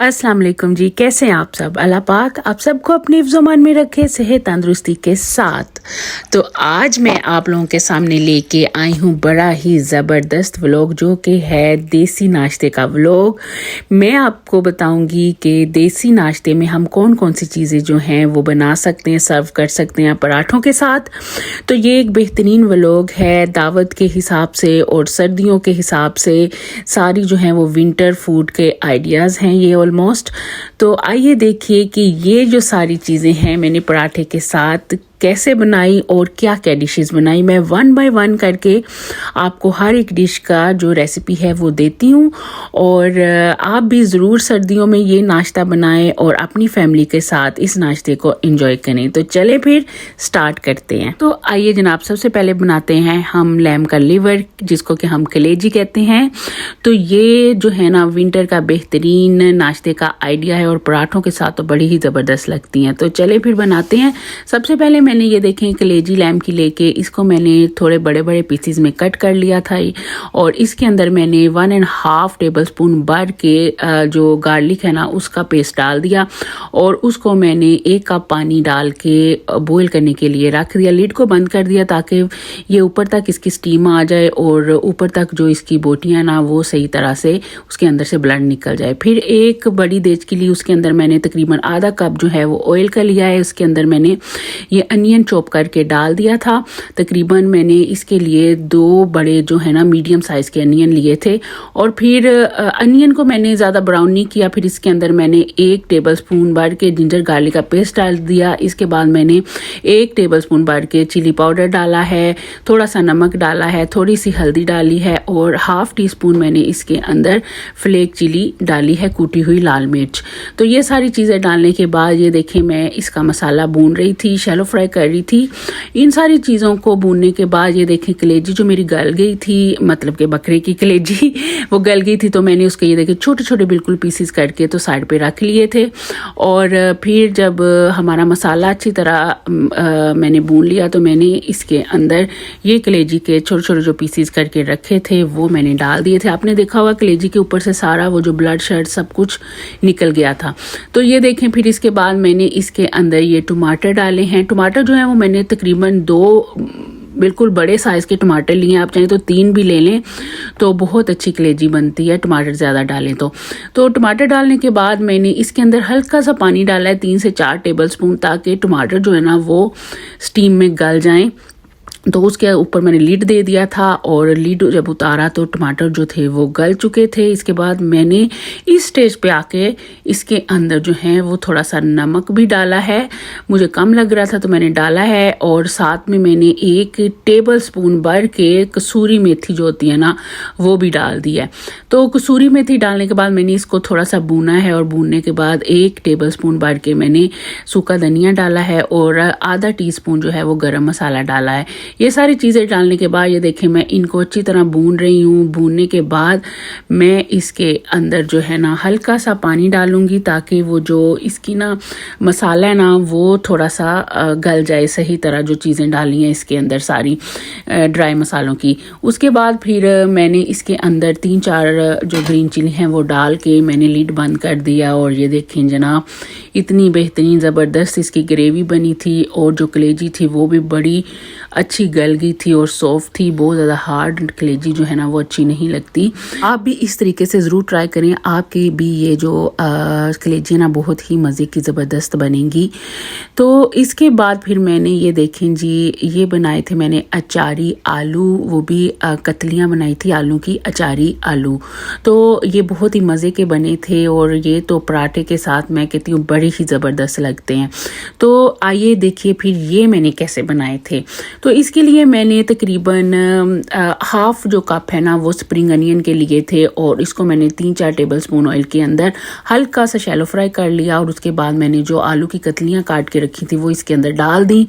अस्सलाम वालेकुम जी, कैसे हैं आप सब। अल्लाह पाक आप सबको अपने हिफ्ज़-ओ-मान में रखे, सेहत तंदुरुस्ती के साथ। तो आज मैं आप लोगों के सामने लेके आई हूँ बड़ा ही ज़बरदस्त व्लॉग, जो कि है देसी नाश्ते का व्लॉग। मैं आपको बताऊंगी कि देसी नाश्ते में हम कौन कौन सी चीज़ें जो हैं वो बना सकते हैं, सर्व कर सकते हैं पराठों के साथ। तो ये एक बेहतरीन व्लॉग है दावत के हिसाब से और सर्दियों के हिसाब से। सारी जो हैं वो विंटर फूड के आइडियाज़ हैं ये ऑलमोस्ट। तो आइए देखिए कि ये जो सारी चीज़ें हैं मैंने पराठे के साथ कैसे बनाई और क्या क्या डिशेस बनाई। मैं 1 बाय 1 करके आपको हर एक डिश का जो रेसिपी है वो देती हूँ। और आप भी ज़रूर सर्दियों में ये नाश्ता बनाएं और अपनी फैमिली के साथ इस नाश्ते को एंजॉय करें। तो चले फिर स्टार्ट करते हैं। तो आइए जनाब, सबसे पहले बनाते हैं हम लैम का लिवर, जिसको कि हम कलेजी कहते हैं। तो ये जो है ना विंटर का बेहतरीन नाश्ते का आइडिया है और पराठों के साथ तो बड़ी ही ज़बरदस्त लगती हैं। तो चले फिर बनाते हैं। सबसे पहले मैंने ये देखें कलेजी लैम की लेके इसको मैंने थोड़े बड़े बड़े पीसेस में कट कर लिया था और इसके अंदर मैंने 1.5 टेबलस्पून भर के जो गार्लिक है ना उसका पेस्ट डाल दिया और उसको मैंने 1 कप पानी डाल के बॉईल करने के लिए रख दिया। लिड को बंद कर दिया ताकि ये ऊपर तक इसकी स्टीम आ जाए और ऊपर तक जो इसकी बोटियाँ ना वो सही तरह से उसके अंदर से ब्लड निकल जाए। फिर एक बड़ी देज के लिए उसके अंदर मैंने तकरीबन आधा कप जो है वो ऑयल का लिया है। उसके अंदर मैंने ये अनियन चॉप करके डाल दिया था। तकरीबन मैंने इसके लिए 2 बड़े जो है ना मीडियम साइज़ के अनियन लिए थे और फिर अनियन को मैंने ज़्यादा ब्राउन नहीं किया। फिर इसके अंदर मैंने 1 टेबलस्पून भर के जिंजर गार्लिक का पेस्ट डाल दिया। इसके बाद मैंने 1 टेबलस्पून भर के चिली पाउडर डाला है, थोड़ा सा नमक डाला है, थोड़ी सी हल्दी डाली है और हाफ टी स्पून मैंने इसके अंदर फ्लेक चिली डाली है, कूटी हुई लाल मिर्च। तो ये सारी चीज़ें डालने के बाद ये देखें मैं इसका मसाला भून रही थी, शैलो फ्राई कर रही थी। इन सारी चीज़ों को भूनने के बाद ये देखें कलेजी जो मेरी गल गई थी, मतलब कि बकरे की कलेजी वो गल गई थी। तो मैंने उसके ये देखें छोटे छोटे बिल्कुल पीसेस करके तो साइड पे रख लिए थे। और फिर जब हमारा मसाला अच्छी तरह मैंने भून लिया तो मैंने इसके अंदर ये कलेजी के छोटे छोटे जो पीसेस करके रखे थे वो मैंने डाल दिए थे। आपने देखा होगा कलेजी के ऊपर से सारा वो जो ब्लड शर्ट सब कुछ निकल गया था। तो ये देखें फिर इसके बाद मैंने इसके अंदर ये टमाटर डाले हैं। टमाटर जो है वो मैंने तकरीबन 2 बिल्कुल बड़े साइज़ के टमाटर लिए हैं। आप चाहें तो 3 भी ले लें तो बहुत अच्छी कलेजी बनती है, टमाटर ज़्यादा डालें तो टमाटर डालने के बाद मैंने इसके अंदर हल्का सा पानी डाला है 3 से 4 टेबलस्पून, ताकि टमाटर जो है ना वो स्टीम में गल जाएं। तो उसके ऊपर मैंने लीड दे दिया था और लीड जब उतारा तो टमाटर जो थे वो गल चुके थे। इसके बाद मैंने इस स्टेज पे आके इसके अंदर जो है वो थोड़ा सा नमक भी डाला है, मुझे कम लग रहा था तो मैंने डाला है। और साथ में मैंने 1 टेबलस्पून भर के कसूरी मेथी जो होती है ना वो भी डाल दी है। तो कसूरी मेथी डालने के बाद मैंने इसको थोड़ा सा भूना है और भूनने के बाद 1 टेबलस्पून भर के मैंने सूखा धनिया डाला है और आधा टीस्पून जो है वो गरम मसाला डाला है। ये सारी चीज़ें डालने के बाद ये देखें मैं इनको अच्छी तरह भून रही हूँ। भूनने के बाद मैं इसके अंदर जो है ना हल्का सा पानी डालूंगी ताकि वो जो इसकी ना मसाला है ना वो थोड़ा सा गल जाए सही तरह। जो चीज़ें डाली हैं इसके अंदर सारी ड्राई मसालों की। उसके बाद फिर मैंने इसके अंदर 3-4 जो ग्रीन चिली हैं वो डाल के मैंने लीड बंद कर दिया। और ये देखें जनाब इतनी बेहतरीन ज़बरदस्त इसकी ग्रेवी बनी थी और जो कलेजी थी वो भी बड़ी अच्छी गल गई थी और सॉफ्ट थी। बहुत ज़्यादा हार्ड कलेजी जो है ना वो अच्छी नहीं लगती। आप भी इस तरीके से ज़रूर ट्राई करें, आपके भी ये जो कलेजी ना बहुत ही मज़े की ज़बरदस्त बनेंगी। तो इसके बाद फिर मैंने ये देखें जी ये बनाए थे मैंने अचारी आलू, वो भी कतलियाँ बनाई थी आलू की, अचारी आलू। तो ये बहुत ही मज़े के बने थे और ये तो पराठे के साथ मैं कहती हूँ बड़े ही ज़बरदस्त लगते हैं। तो आइए देखिए फिर ये मैंने कैसे बनाए थे। तो इसके लिए मैंने तकरीबन हाफ जो कप है ना वो स्प्रिंग अनियन के लिए थे और इसको मैंने 3-4 टेबलस्पून ऑयल के अंदर हल्का सा शैलो फ्राई कर लिया। और उसके बाद मैंने जो आलू की कतलियाँ काट के रखी थी वो इसके अंदर डाल दी।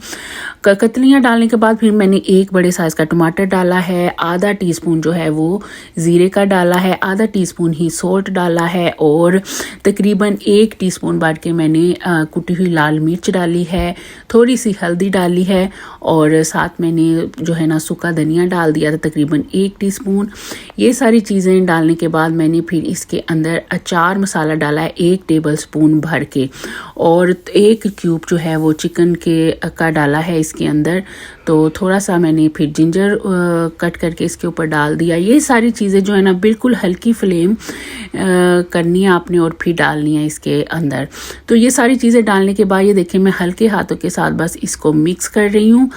कतलियाँ डालने के बाद फिर मैंने 1 बड़े साइज़ का टमाटर डाला है, आधा टीस्पून जो है वो ज़ीरे का डाला है, आधा टीस्पून ही सॉल्ट डाला है और तकरीबन 1 टीस्पून भर के मैंने कुटी हुई लाल मिर्च डाली है, थोड़ी सी हल्दी डाली है और साथ में मैंने जो है ना सूखा धनिया डाल दिया था तकरीबन 1 टीस्पून। ये सारी चीज़ें डालने के बाद मैंने फिर इसके अंदर अचार मसाला डाला है 1 टेबलस्पून भर के, और 1 क्यूब जो है वो चिकन का डाला है इसके अंदर। तो थोड़ा सा मैंने फिर जिंजर कट करके इसके ऊपर डाल दिया। ये सारी चीज़ें जो है ना बिल्कुल हल्की फ्लेम करनी है आपने और फिर डालनी है इसके अंदर। तो ये सारी चीज़ें डालने के बाद ये देखें मैं हल्के हाथों के साथ बस इसको मिक्स कर रही हूँ।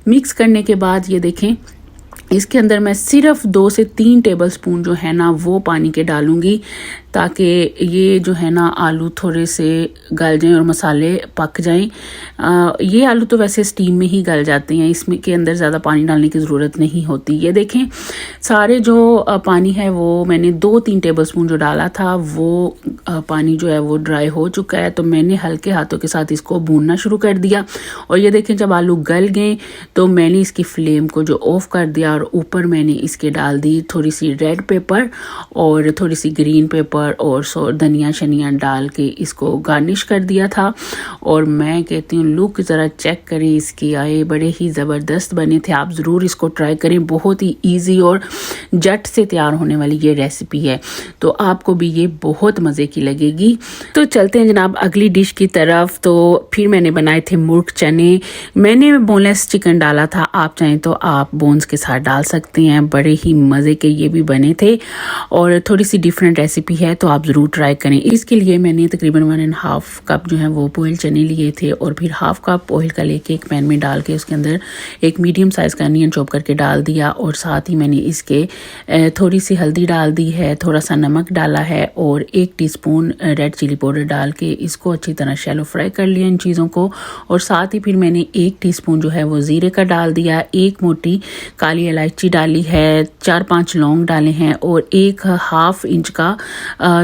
मिक्स करने के बाद ये देखें इसके अंदर मैं सिर्फ 2 से 3 टेबलस्पून जो है ना वो पानी के डालूंगी, ताकि ये जो है ना आलू थोड़े से गल जाएं और मसाले पक जाएं। ये आलू तो वैसे स्टीम में ही गल जाते हैं, इसमें के अंदर ज़्यादा पानी डालने की ज़रूरत नहीं होती। ये देखें सारे जो पानी है वो मैंने 2-3 टेबलस्पून जो डाला था वो पानी जो है वो ड्राई हो चुका है। तो मैंने हल्के हाथों के साथ इसको भूनना शुरू कर दिया, और ये देखें जब आलू गल गए तो मैंने इसकी फ्लेम को जो ऑफ कर दिया, और ऊपर मैंने इसके डाल दी थोड़ी सी रेड पेपर और थोड़ी सी ग्रीन पेपर और धनिया शनिया डाल के इसको गार्निश कर दिया था। और मैं कहती हूँ लुक ज़रा चेक करें इसकी, आए बड़े ही ज़बरदस्त बने थे। आप ज़रूर इसको ट्राई करें, बहुत ही इजी और झट से तैयार होने वाली ये रेसिपी है, तो आपको भी ये बहुत मज़े की लगेगी। तो चलते हैं जनाब अगली डिश की तरफ। तो फिर मैंने बनाए थे मुर्ग चने। मैंने बोनलेस चिकन डाला था, आप चाहें तो आप बोन्स के साथ डाल सकते हैं, बड़े ही मज़े के ये भी बने थे। और थोड़ी सी डिफरेंट रेसिपी है तो आप ज़रूर ट्राई करें। इसके लिए मैंने तकरीबन 1.5 कप जो है वो बॉयल चने लिए थे, और फिर 1/2 कप ऑयल का लेके एक पैन में डाल के उसके अंदर एक मीडियम साइज़ का अनियन चॉप करके डाल दिया, और साथ ही मैंने इसके थोड़ी सी हल्दी डाल दी है, थोड़ा सा नमक डाला है, और 1 टीस्पून रेड चिली पाउडर डाल के इसको अच्छी तरह शैलो फ्राई कर लिया इन चीज़ों को। और साथ ही फिर मैंने 1 टीस्पून जो है वो ज़ीरे का डाल दिया, 1 मोटी काली इलायची डाली है, 4-5 लौंग डाले हैं, और 1/2 इंच का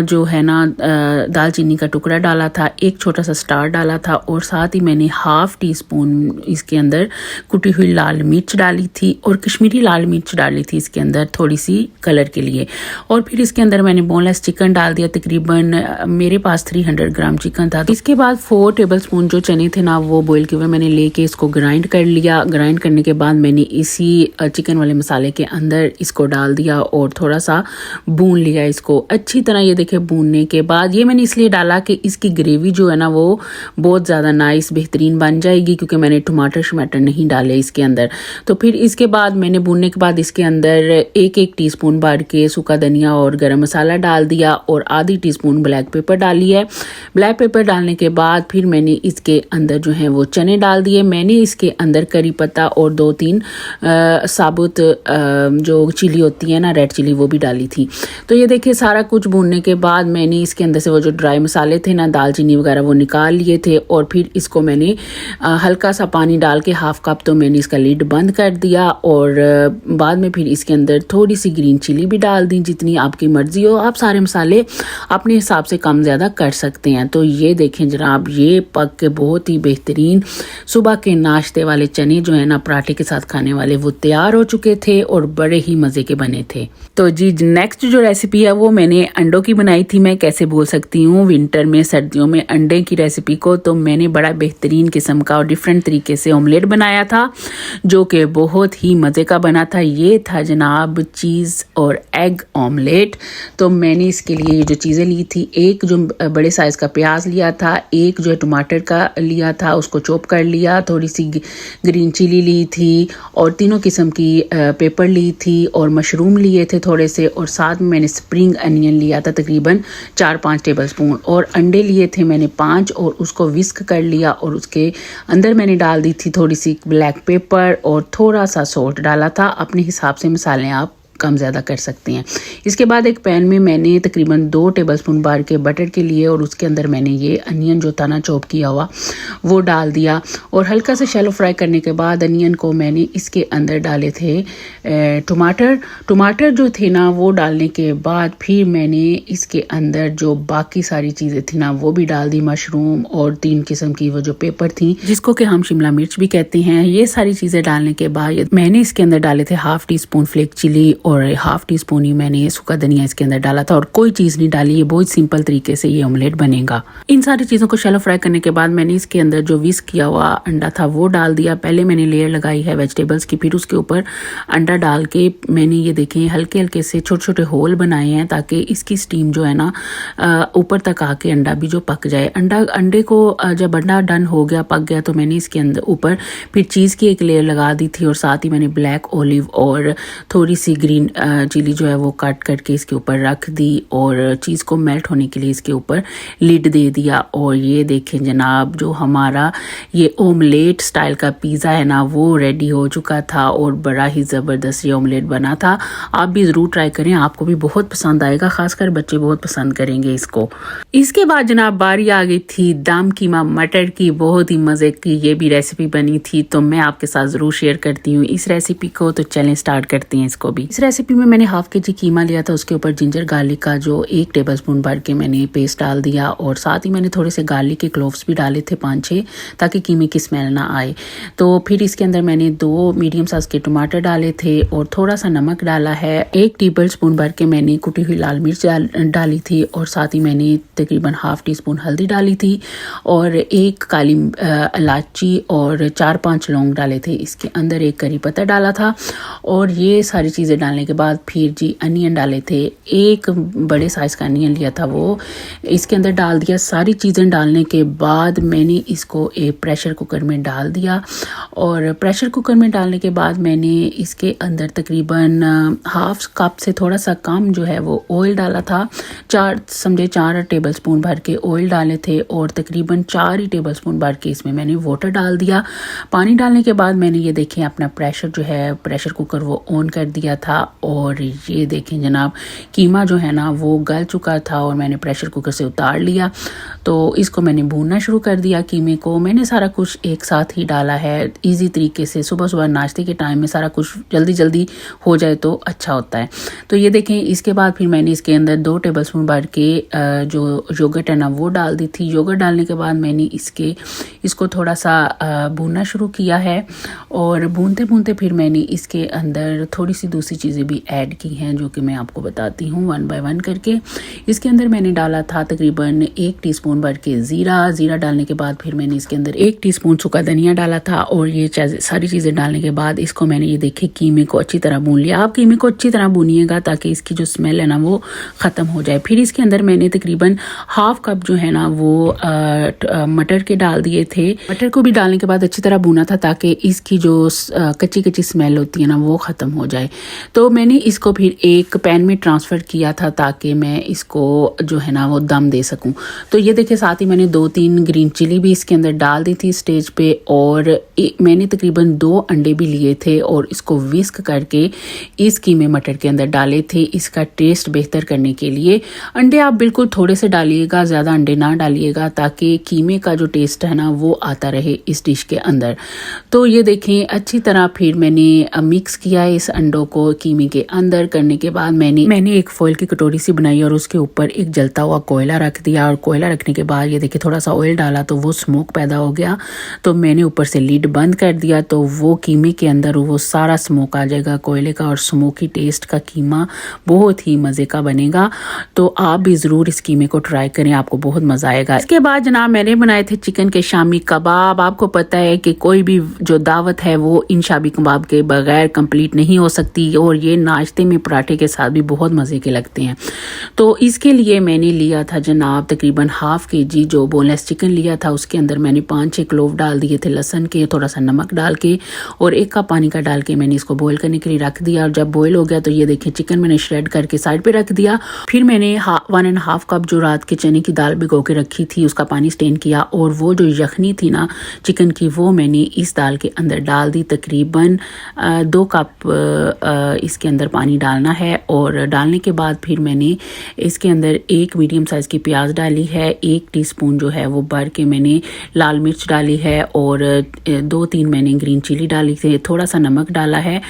जो है ना दालचीनी का टुकड़ा डाला था, 1 छोटा सा स्टार डाला था, और साथ ही मैंने 1/2 टीस्पून इसके अंदर कुटी हुई लाल मिर्च डाली थी, और कश्मीरी लाल मिर्च डाली थी इसके अंदर थोड़ी सी कलर के लिए। और फिर इसके अंदर मैंने बोनलेस चिकन डाल दिया, तकरीबन मेरे पास 300 ग्राम चिकन था। इसके बाद 4 टेबलस्पून जो चने थे ना वो बॉईल किए हुए मैंने लेके इसको ग्राइंड कर लिया। ग्राइंड करने के बाद मैंने इसी चिकन वाले मसाले के अंदर इसको डाल दिया और थोड़ा सा भून लिया इसको अच्छी तरह। ये देखिए भूनने के बाद ये मैंने इसलिए डाला कि इसकी ग्रेवी जो है ना वो बहुत ज़्यादा नाइस बेहतरीन बन जाएगी, क्योंकि मैंने टमाटर शमाटर नहीं डाले इसके अंदर। तो फिर इसके बाद मैंने भूनने के बाद इसके अंदर 1-1 टीस्पून भर के सूखा धनिया और गरम मसाला डाल दिया, और आधी टीस्पून ब्लैक पेपर डाली है। ब्लैक पेपर डालने के बाद फिर मैंने इसके अंदर जो है वो चने डाल दिए। मैंने इसके अंदर करी पत्ता और 2-3 साबुत जो चिली होती है ना रेड चिली वो भी डाली थी। तो ये देखिए सारा कुछ भूनने के बाद मैंने इसके अंदर से वो जो ड्राई मसाले थे ना दालचीनी वगैरह वो निकाल लिए थे, और फिर इसको मैंने हल्का सा पानी डाल के 1/2 कप तो मैंने इसका लिड बंद कर दिया, और बाद में फिर इसके अंदर थोड़ी सी ग्रीन चिली भी डाल दी, जितनी आपकी मर्जी हो। आप सारे मसाले अपने हिसाब से कम ज़्यादा कर सकते हैं। तो ये देखें जनाब ये पक के बहुत ही बेहतरीन सुबह के नाश्ते वाले चने जो है ना पराठे के साथ खाने वाले वो तैयार हो चुके थे, और बड़े ही मज़े के बने थे। तो जी नेक्स्ट जो रेसिपी है वो मैंने अंडों की बनाई थी। मैं कैसे बोल सकती हूँ विंटर में सर्दियों में अंडे की रेसिपी को। तो मैंने बड़ा बेहतरीन किस्म का और डिफरेंट तरीके से ऑमलेट बनाया था, जो कि बहुत ही मज़े का बना था। ये था जनाब चीज़ और एग ऑमलेट। तो मैंने इसके लिए ये जो चीज़ें ली थी, एक जो बड़े साइज़ का प्याज लिया था, एक जो है टमाटर का लिया था उसको चॉप कर लिया, थोड़ी सी ग्रीन चिली ली थी, और 3 किस्म की पेपर ली थी, और मशरूम लिए थे थोड़े से, और साथ में मैंने स्प्रिंग अनियन लिया था तकरीबन 4-5 टेबलस्पून, और अंडे लिए थे मैंने 5 और उसको विस्क कर लिया, और उसके अंदर मैंने डाल दी थी थोड़ी सी ब्लैक पेपर और थोड़ा सा सॉल्ट डाला था। अपने हिसाब से मसाले आप कम ज़्यादा कर सकते हैं। इसके बाद एक पैन में मैंने तकरीबन 2 टेबलस्पून भर के बटर के लिए, और उसके अंदर मैंने ये अनियन जो था ना चॉप किया हुआ वो डाल दिया, और हल्का सा शैलो फ्राई करने के बाद अनियन को मैंने इसके अंदर डाले थे टमाटर जो थे ना वो डालने के बाद फिर मैंने इसके अंदर जो बाकी सारी चीज़ें थी ना वो भी डाल दी, मशरूम और 3 किस्म की वो जो पेपर थी जिसको कि हम शिमला मिर्च भी कहते हैं। ये सारी चीज़ें डालने के बाद मैंने इसके अंदर डाले थे 1/2 टीस्पून फ्लेक चिली और हाफ टी स्पून ही मैंने सूखा धनिया इसके अंदर डाला था और कोई चीज़ नहीं डाली। ये बहुत सिंपल तरीके से ये ऑमलेट बनेगा। इन सारी चीज़ों को शैलो फ्राई करने के बाद मैंने इसके अंदर जो विस्क किया हुआ अंडा था वो डाल दिया। पहले मैंने लेयर लगाई है वेजिटेबल्स की, फिर उसके ऊपर अंडा डाल के मैंने ये देखें हल्के हल्के से छोटे छोटे होल बनाए हैं ताकि इसकी स्टीम जो है ना ऊपर तक आके अंडा भी जो पक जाए। अंडे को जब अंडा डन हो गया, पक गया, तो मैंने इसके अंदर ऊपर फिर चीज़ की एक लेयर लगा दी थी और साथ ही मैंने ब्लैक ऑलिव और थोड़ी सी ग्रीन चिली जो है वो काट करके इसके ऊपर रख दी और चीज़ को मेल्ट होने के लिए इसके ऊपर लिड दे दिया। और ये देखें जनाब, जो हमारा ये ऑमलेट स्टाइल का पिज़्ज़ा है ना वो रेडी हो चुका था और बड़ा ही ज़बरदस्त ये ऑमलेट बना था। आप भी ज़रूर ट्राई करें, आपको भी बहुत पसंद आएगा, खासकर बच्चे बहुत पसंद करेंगे इसको। इसके बाद जनाब बारी आ गई थी दम कीमा मटर की, बहुत ही मज़े की ये भी रेसिपी बनी थी, तो मैं आपके साथ ज़रूर शेयर करती हूँ इस रेसिपी को। तो चलें स्टार्ट करते हैं इसको भी। इस रेसिपी में मैंने हाफ kg कीमा लिया था, उसके ऊपर जिंजर गार्लिक का जो 1 टेबलस्पून भर के मैंने पेस्ट डाल दिया और साथ ही मैंने थोड़े से गार्लिक के क्लोव्स भी डाले थे 5-6, ताकि कीमे की स्मेल ना आए। तो फिर इसके अंदर मैंने 2 मीडियम साइज के टमाटर डाले थे और थोड़ा सा नमक डाला है। 1 टेबलस्पून भर के मैंने कुटी हुई लाल मिर्च डाली थी और साथ ही मैंने तकरीबन हाफ टी स्पून हल्दी डाली थी और 1 काली इलायची और 4-5 लौंग डाले थे। इसके अंदर 1 करी पत्ता डाला था और ये सारी चीज़ें डालने के बाद फिर जी अनियन डाले थे। 1 बड़े साइज़ का अनियन लिया था, वो इसके अंदर डाल दिया। सारी चीज़ें डालने के बाद मैंने इसको एक प्रेशर कुकर में डाल दिया और प्रेशर कुकर में डालने के बाद मैंने इसके अंदर तकरीबन हाफ कप से थोड़ा सा कम जो है वो ऑयल डाला था। 4 टेबलस्पून भर के ऑयल डाले थे और तकरीबन 4 ही टेबलस्पून भर के इसमें मैंने वाटर डाल दिया। पानी डालने के बाद मैंने ये देखें अपना प्रेशर जो है प्रेशर कुकर वो ऑन कर दिया था और ये देखें जनाब कीमा जो है ना वो गल चुका था और मैंने प्रेशर कुकर से उतार लिया। तो इसको मैंने भूनना शुरू कर दिया। कीमे को मैंने सारा कुछ एक साथ ही डाला है, इजी तरीके से। सुबह सुबह नाश्ते के टाइम में सारा कुछ जल्दी जल्दी हो जाए तो अच्छा होता है। तो ये देखें इसके बाद फिर मैंने इसके अंदर 2 टेबलस्पून भर के जो योगर्ट है ना वो डाल दी थी। योगर्ट डालने के बाद मैंने इसको थोड़ा सा भूनना शुरू किया है और भूनते भूनते फिर मैंने इसके अंदर थोड़ी सी दूसरी चीज़ें भी ऐड की हैं जो कि मैं आपको बताती हूँ 1 बाय 1 करके। इसके अंदर मैंने डाला था तकरीबन 1 टीस्पून भर के ज़ीरा डालने के बाद फिर मैंने इसके अंदर 1 टीस्पून सूखा धनिया डाला था और ये सारी चीज़ें डालने के बाद इसको मैंने ये देखे कीमे को अच्छी तरह भून लिया। आप कीमे को अच्छी तरह भूनिएगा ताकि इसकी जो स्मेल है ना वो ख़त्म हो जाए। फिर इसके अंदर मैंने तकरीबन हाफ कप जो है ना वो मटर के डाल दिए थे। मटर को भी डालने के बाद अच्छी तरह भूना था ताकि इसकी जो कच्ची स्मेल होती है ना वो ख़त्म हो जाए। तो मैंने इसको फिर एक पैन में ट्रांसफ़र किया था ताकि मैं इसको जो है ना वो दम दे सकूं। तो ये देखिए साथ ही मैंने 2-3 ग्रीन चिली भी इसके अंदर डाल दी थी स्टेज पे और मैंने तकरीबन 2 अंडे भी लिए थे और इसको विस्क करके इस कीमे मटर के अंदर डाले थे इसका टेस्ट बेहतर करने के लिए। अंडे आप बिल्कुल थोड़े से डालिएगा, ज़्यादा अंडे ना डालिएगा ताकि कीमे का जो टेस्ट है ना वो आता रहे इस डिश के अंदर। तो ये देखें अच्छी तरह फिर मैंने मिक्स किया इस अंडों को कीमे के अंदर। करने के बाद मैंने एक फॉइल की कटोरी सी बनाई और उसके ऊपर एक जलता हुआ कोयला रख दिया और कोयला रखने के बाद ये देखिए थोड़ा सा ऑयल डाला तो वो स्मोक पैदा हो गया। तो मैंने ऊपर से लीड बंद कर दिया तो वो कीमे के अंदर वो सारा स्मोक आ जाएगा कोयले का और स्मोकी टेस्ट का कीमा बहुत ही मज़े का बनेगा। तो आप भी ज़रूर इस कीमे को ट्राई करें, आपको बहुत मज़ा आएगा। इसके बाद जनाब मैंने बनाए थे चिकन के शामी कबाब। आपको पता है कि कोई भी जो दावत है वो इन शामी कबाब के बगैर कंप्लीट नहीं हो सकती और ये नाश्ते में पराठे के साथ भी बहुत मज़े के लगते हैं। तो इसके लिए मैंने लिया था जनाब तकरीबन हाफ kg जो बोनलेस चिकन लिया था। उसके अंदर मैंने 5-6 क्लोव डाल दिए थे लहसुन के, थोड़ा सा नमक डाल के और 1 कप पानी का डाल के मैंने इसको बॉईल करने के लिए रख दिया। और जब बॉईल हो गया तो ये देखिए चिकन मैंने श्रेड करके साइड पे रख दिया। फिर मैंने 1.5 कप जो रात के चने की दाल भिगो के रखी थी उसका पानी स्टेन किया और वो जो यखनी थी ना चिकन की वो मैंने इस दाल के अंदर डाल दी। तकरीबन 2 कप इसके अंदर पानी डालना है और डालने के बाद फिर मैंने इसके अंदर 1 मीडियम साइज़ की प्याज डाली है, 1 टीस्पून जो है वो भर के मैंने लाल मिर्च डाली है और 2-3 मैंने ग्रीन चिली डाली थी, थोड़ा सा नमक डाला है।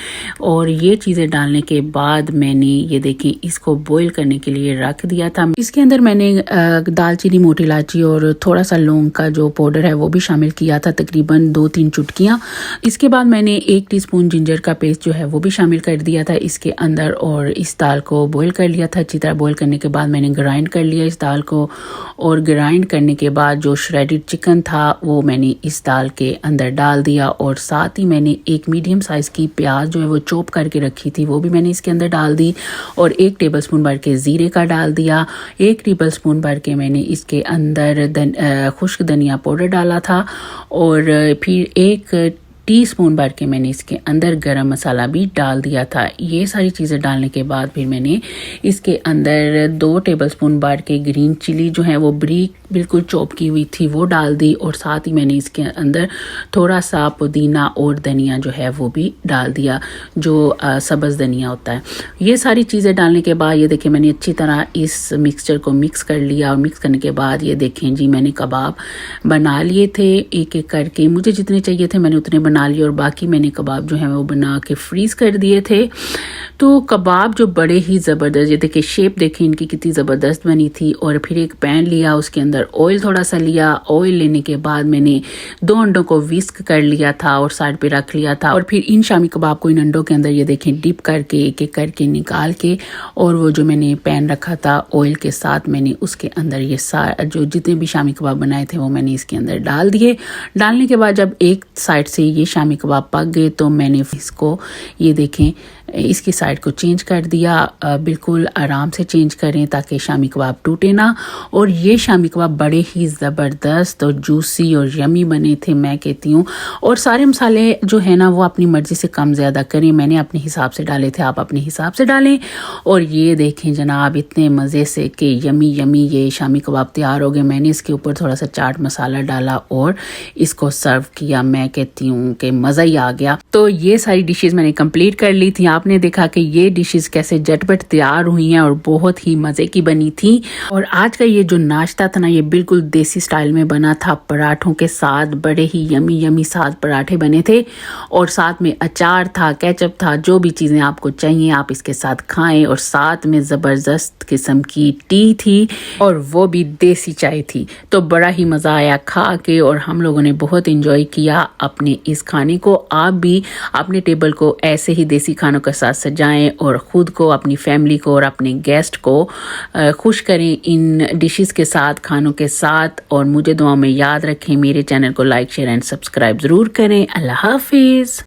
और ये चीज़ें डालने के बाद मैंने ये देखें इसको बॉईल करने के लिए रख दिया था। इसके अंदर मैंने दालचीनी, मोटी इलायची और थोड़ा सा लौंग का जो पाउडर है वो भी शामिल किया था, तकरीबन 2-3 चुटकियाँ। इसके बाद मैंने 1 टीस्पून जिंजर का पेस्ट जो है वो भी शामिल कर दिया था। था इसके अंदर और इस दाल को बॉईल कर लिया था अच्छी तरह। बॉईल करने के बाद मैंने ग्राइंड कर लिया इस दाल को, और ग्राइंड करने के बाद जो श्रेडेड चिकन था वो मैंने इस दाल के अंदर डाल दिया, और साथ ही मैंने एक मीडियम साइज़ की प्याज जो है वो चॉप करके रखी थी वो भी मैंने इसके अंदर डाल दी, और 1 टेबलस्पून भर के ज़ीरे का डाल दिया। 1 टेबलस्पून भर के मैंने इसके अंदर खुश्क धनिया पाउडर डाला था, और फिर 1 टीस्पून भर के मैंने इसके अंदर गरम मसाला भी डाल दिया था। ये सारी चीज़ें डालने के बाद फिर मैंने इसके अंदर 2 टेबलस्पून भर के ग्रीन चिली जो है वो ब्रीक बिल्कुल चॉप की हुई थी वो डाल दी, और साथ ही मैंने इसके अंदर थोड़ा सा पुदीना और धनिया जो है वो भी डाल दिया, जो सब्ज़ धनिया होता है। ये सारी चीज़ें डालने के बाद ये देखिए मैंने अच्छी तरह इस मिक्सचर को मिक्स कर लिया, और मिक्स करने के बाद ये देखें जी मैंने कबाब बना लिए थे एक एक करके। मुझे जितने चाहिए थे मैंने उतने बना लिए, और बाकी मैंने कबाब जो है वो बना के फ्रीज़ कर दिए थे। तो कबाब जो बड़े ही ज़बरदस्त, ये देखिए शेप देखिए इनकी कितनी ज़बरदस्त बनी थी। और फिर एक पैन लिया, उसके अंदर ऑयल थोड़ा सा लिया। ऑयल लेने के बाद मैंने 2 अंडों को विस्क कर लिया था और साइड पे रख लिया था, और फिर इन शामी कबाब को इन अंडों के अंदर ये देखें डिप करके एक एक करके निकाल के, और वो जो मैंने पैन रखा था ऑयल के साथ मैंने उसके अंदर ये जो जितने भी शामी कबाब बनाए थे वो मैंने इसके अंदर डाल दिए। डालने के बाद जब एक साइड से ये शामी कबाब पक गए तो मैंने इसको ये देखें इसकी साइड को चेंज कर दिया। बिल्कुल आराम से चेंज करें ताकि शामी कबाब टूटे ना। और ये शामी कबाब बड़े ही ज़बरदस्त और जूसी और यमी बने थे मैं कहती हूँ। और सारे मसाले जो है ना वो अपनी मर्ज़ी से कम ज़्यादा करें, मैंने अपने हिसाब से डाले थे, आप अपने हिसाब से डालें। और ये देखें जनाब इतने मज़े से कि यमी यमी ये शामी कबाब तैयार हो गए। मैंने इसके ऊपर थोड़ा सा चाट मसाला डाला और इसको सर्व किया। मैं कहती हूँ कि मज़ा ही आ गया। तो ये सारी डिशेज़ मैंने कंप्लीट कर ली थी। आपने देखा कि ये डिशेस कैसे झटपट तैयार हुई हैं और बहुत ही मज़े की बनी थी। और आज का ये जो नाश्ता था ना ये बिल्कुल देसी स्टाइल में बना था, पराठों के साथ बड़े ही यमी यमी साथ पराठे बने थे, और साथ में अचार था, केचप था, जो भी चीज़ें आपको चाहिए आप इसके साथ खाएं। और साथ में ज़बरदस्त किस्म की टी थी और वो भी देसी चाय थी। तो बड़ा ही मज़ा आया खा के, और हम लोगों ने बहुत इंजॉय किया अपने इस खाने को। आप भी अपने टेबल को ऐसे ही देसी खानों के साथ सजाएं और ख़ुद को, अपनी फैमिली को और अपने गेस्ट को खुश करें इन डिशेस के साथ, खानों के साथ। और मुझे दुआ में याद रखें, मेरे चैनल को लाइक शेयर एंड सब्सक्राइब ज़रूर करें। अल्लाह हाफिज़।